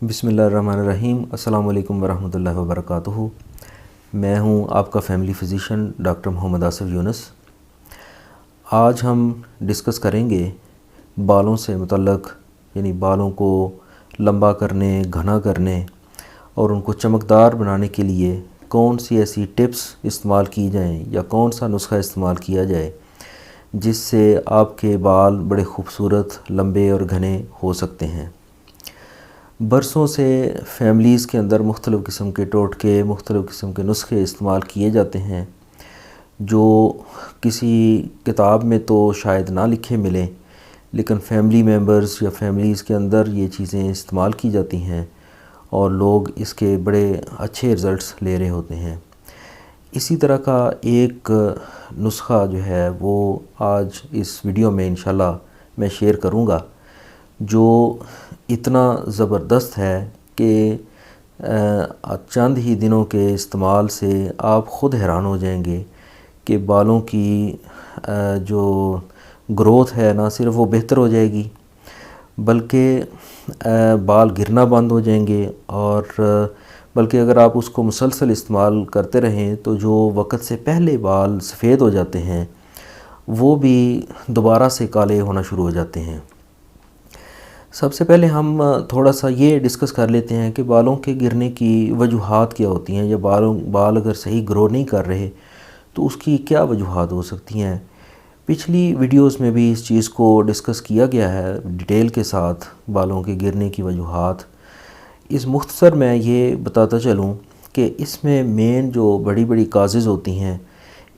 بسم اللہ الرحمن الرحیم۔ السلام علیکم ورحمۃ اللہ وبرکاتہ۔ میں ہوں آپ کا فیملی فزیشین ڈاکٹر محمد آصف یونس۔ آج ہم ڈسکس کریں گے بالوں سے متعلق، یعنی بالوں کو لمبا کرنے، گھنا کرنے اور ان کو چمکدار بنانے کے لیے کون سی ایسی ٹپس استعمال کی جائیں یا کون سا نسخہ استعمال کیا جائے جس سے آپ کے بال بڑے خوبصورت، لمبے اور گھنے ہو سکتے ہیں۔ برسوں سے فیملیز کے اندر مختلف قسم کے ٹوٹکے، مختلف قسم کے نسخے استعمال کیے جاتے ہیں جو کسی کتاب میں تو شاید نہ لکھے ملیں، لیکن فیملی ممبرز یا فیملیز کے اندر یہ چیزیں استعمال کی جاتی ہیں اور لوگ اس کے بڑے اچھے رزلٹس لے رہے ہوتے ہیں۔ اسی طرح کا ایک نسخہ جو ہے وہ آج اس ویڈیو میں انشاءاللہ میں شیئر کروں گا، جو اتنا زبردست ہے کہ چند ہی دنوں کے استعمال سے آپ خود حیران ہو جائیں گے کہ بالوں کی جو گروتھ ہے نہ صرف وہ بہتر ہو جائے گی بلکہ بال گرنا بند ہو جائیں گے، اور بلکہ اگر آپ اس کو مسلسل استعمال کرتے رہیں تو جو وقت سے پہلے بال سفید ہو جاتے ہیں وہ بھی دوبارہ سے کالے ہونا شروع ہو جاتے ہیں۔ سب سے پہلے ہم تھوڑا سا یہ ڈسکس کر لیتے ہیں کہ بالوں کے گرنے کی وجوہات کیا ہوتی ہیں، یا بال اگر صحیح گرو نہیں کر رہے تو اس کی کیا وجوہات ہو سکتی ہیں۔ پچھلی ویڈیوز میں بھی اس چیز کو ڈسکس کیا گیا ہے ڈیٹیل کے ساتھ، بالوں کے گرنے کی وجوہات۔ اس مختصر میں یہ بتاتا چلوں کہ اس میں مین جو بڑی بڑی کازز ہوتی ہیں،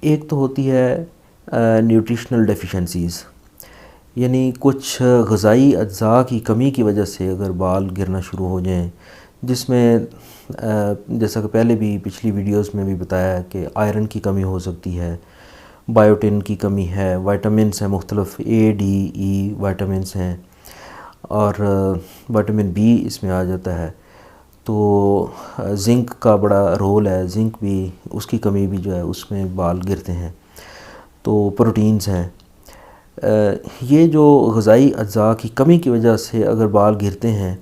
ایک تو ہوتی ہے نیوٹریشنل ڈیفیشنسیز، یعنی کچھ غذائی اجزاء کی کمی کی وجہ سے اگر بال گرنا شروع ہو جائیں، جس میں جیسا کہ پہلے بھی پچھلی ویڈیوز میں بھی بتایا ہے کہ آئرن کی کمی ہو سکتی ہے، بائیوٹن کی کمی ہے، وائٹامنس ہیں، مختلف اے ڈی ای وائٹامنس ہیں، اور وائٹامن بی اس میں آ جاتا ہے، تو زنک کا بڑا رول ہے، زنک بھی اس کی کمی بھی جو ہے اس میں بال گرتے ہیں، تو پروٹینز ہیں۔ یہ جو غذائی اجزاء کی کمی کی وجہ سے اگر بال گرتے ہیں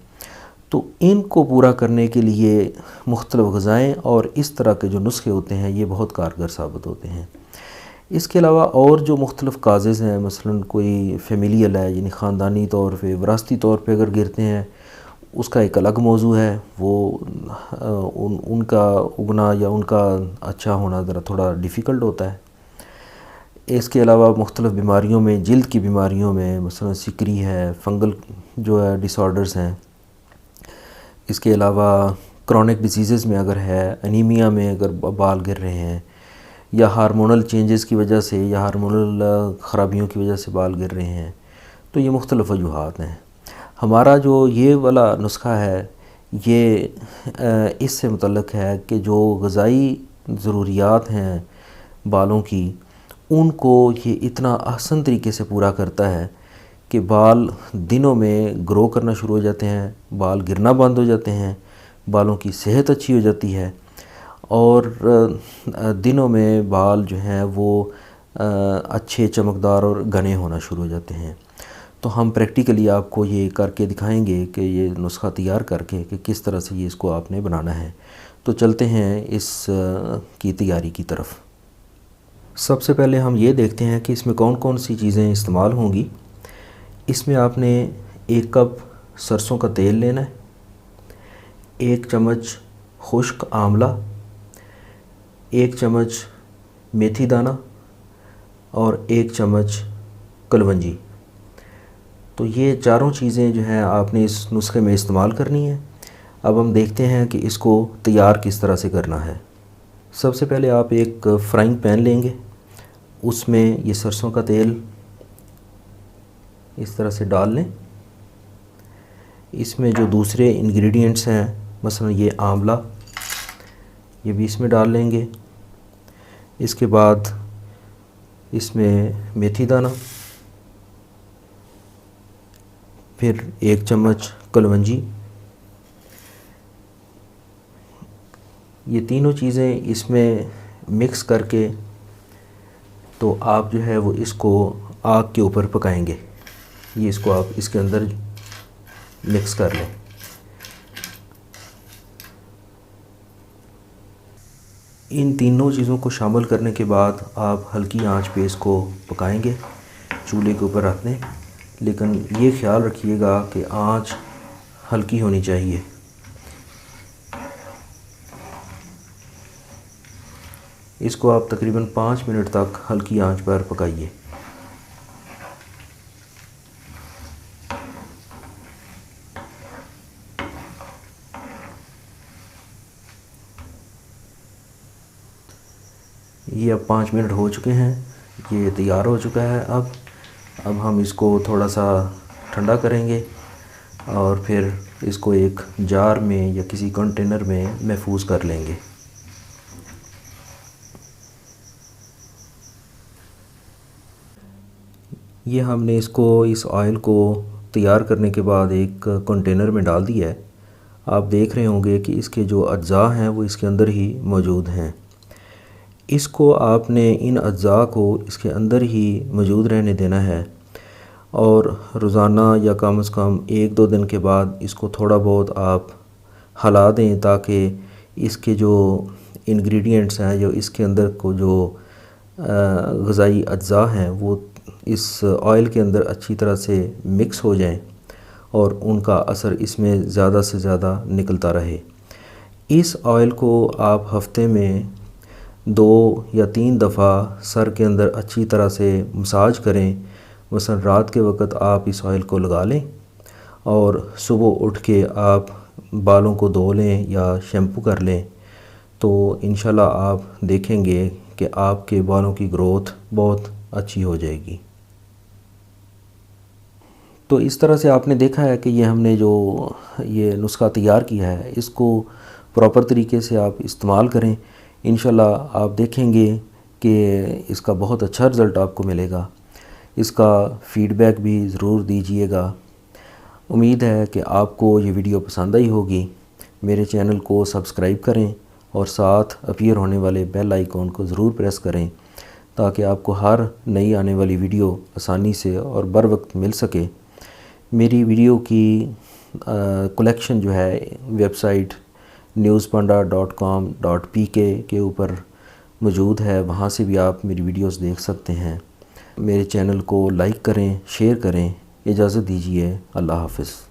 تو ان کو پورا کرنے کے لیے مختلف غذائیں اور اس طرح کے جو نسخے ہوتے ہیں یہ بہت کارگر ثابت ہوتے ہیں۔ اس کے علاوہ اور جو مختلف کازز ہیں، مثلا کوئی فیملیل ہے، یعنی خاندانی طور پہ، وراثتی طور پہ اگر گرتے ہیں، اس کا ایک الگ موضوع ہے، وہ ان کا اگنا یا ان کا اچھا ہونا ذرا تھوڑا ڈیفیکلٹ ہوتا ہے۔ اس کے علاوہ مختلف بیماریوں میں، جلد کی بیماریوں میں، مثلا سکری ہے، فنگل جو ہے ڈس آرڈرز ہیں، اس کے علاوہ کرونک ڈیزیزز میں اگر ہے، انیمیا میں اگر بال گر رہے ہیں، یا ہارمونل چینجز کی وجہ سے یا ہارمونل خرابیوں کی وجہ سے بال گر رہے ہیں، تو یہ مختلف وجوہات ہیں۔ ہمارا جو یہ والا نسخہ ہے یہ اس سے متعلق ہے کہ جو غذائی ضروریات ہیں بالوں کی، ان کو یہ اتنا احسن طریقے سے پورا کرتا ہے کہ بال دنوں میں گرو کرنا شروع ہو جاتے ہیں، بال گرنا بند ہو جاتے ہیں، بالوں کی صحت اچھی ہو جاتی ہے، اور دنوں میں بال جو ہیں وہ اچھے، چمکدار اور گھنے ہونا شروع ہو جاتے ہیں۔ تو ہم پریکٹیکلی آپ کو یہ کر کے دکھائیں گے کہ یہ نسخہ تیار کر کے کہ کس طرح سے یہ اس کو آپ نے بنانا ہے۔ تو چلتے ہیں اس کی تیاری کی طرف۔ سب سے پہلے ہم یہ دیکھتے ہیں کہ اس میں کون کون سی چیزیں استعمال ہوں گی۔ اس میں آپ نے 1 کپ سرسوں کا تیل لینا ہے، 1 چمچ خشک آملہ، 1 چمچ میتھی دانہ اور 1 چمچ کلونجی۔ تو یہ چاروں چیزیں جو ہیں آپ نے اس نسخے میں استعمال کرنی ہیں۔ اب ہم دیکھتے ہیں کہ اس کو تیار کس طرح سے کرنا ہے۔ سب سے پہلے آپ ایک فرائنگ پین لیں گے، اس میں یہ سرسوں کا تیل اس طرح سے ڈال لیں۔ اس میں جو دوسرے انگریڈینٹس ہیں، مثلا یہ آملہ، یہ بھی اس میں ڈال لیں گے۔ اس کے بعد اس میں میتھی دانہ، پھر 1 چمچ کلونجی۔ یہ تینوں چیزیں اس میں مکس کر کے تو آپ جو ہے وہ اس کو آگ کے اوپر پکائیں گے۔ یہ اس کو آپ اس کے اندر مکس کر لیں۔ ان تینوں چیزوں کو شامل کرنے کے بعد آپ ہلکی آنچ پہ اس کو پکائیں گے، چولہے کے اوپر رکھ دیں، لیکن یہ خیال رکھیے گا کہ آنچ ہلکی ہونی چاہیے۔ اس کو آپ تقریباً 5 منٹ تک ہلکی آنچ پر پکائیے۔ یہ اب 5 منٹ ہو چکے ہیں، یہ تیار ہو چکا ہے۔ اب ہم اس کو تھوڑا سا ٹھنڈا کریں گے اور پھر اس کو ایک جار میں یا کسی کنٹینر میں محفوظ کر لیں گے۔ یہ ہم نے اس آئل کو تیار کرنے کے بعد ایک کنٹینر میں ڈال دیا ہے۔ آپ دیکھ رہے ہوں گے کہ اس کے جو اجزاء ہیں وہ اس کے اندر ہی موجود ہیں۔ اس کو آپ نے ان اجزاء کو اس کے اندر ہی موجود رہنے دینا ہے، اور روزانہ یا کم از کم 1-2 دن کے بعد اس کو تھوڑا بہت آپ ہلا دیں، تاکہ اس کے جو انگریڈینٹس ہیں، جو اس کے اندر کو جو غذائی اجزاء ہیں، وہ اس آئل کے اندر اچھی طرح سے مکس ہو جائیں اور ان کا اثر اس میں زیادہ سے زیادہ نکلتا رہے۔ اس آئل کو آپ ہفتے میں 2 یا 3 دفعہ سر کے اندر اچھی طرح سے مساج کریں۔ مثلا رات کے وقت آپ اس آئل کو لگا لیں اور صبح اٹھ کے آپ بالوں کو دھو لیں یا شیمپو کر لیں، تو انشاءاللہ آپ دیکھیں گے کہ آپ کے بالوں کی گروتھ بہت اچھی ہو جائے گی۔ تو اس طرح سے آپ نے دیکھا ہے کہ یہ ہم نے جو یہ نسخہ تیار کیا ہے، اس کو پراپر طریقے سے آپ استعمال کریں، انشاءاللہ آپ دیکھیں گے کہ اس کا بہت اچھا رزلٹ آپ کو ملے گا۔ اس کا فیڈ بیک بھی ضرور دیجئے گا۔ امید ہے کہ آپ کو یہ ویڈیو پسند آئی ہوگی۔ میرے چینل کو سبسکرائب کریں اور ساتھ اپیئر ہونے والے بیل آئیکن کو ضرور پریس کریں، تاکہ آپ کو ہر نئی آنے والی ویڈیو آسانی سے اور بر وقت مل سکے۔ میری ویڈیو کی کلیکشن جو ہے ویب سائٹ newspanda.com.pk کے اوپر موجود ہے، وہاں سے بھی آپ میری ویڈیوز دیکھ سکتے ہیں۔ میرے چینل کو لائک کریں، شیئر کریں۔ اجازت دیجیے، اللہ حافظ۔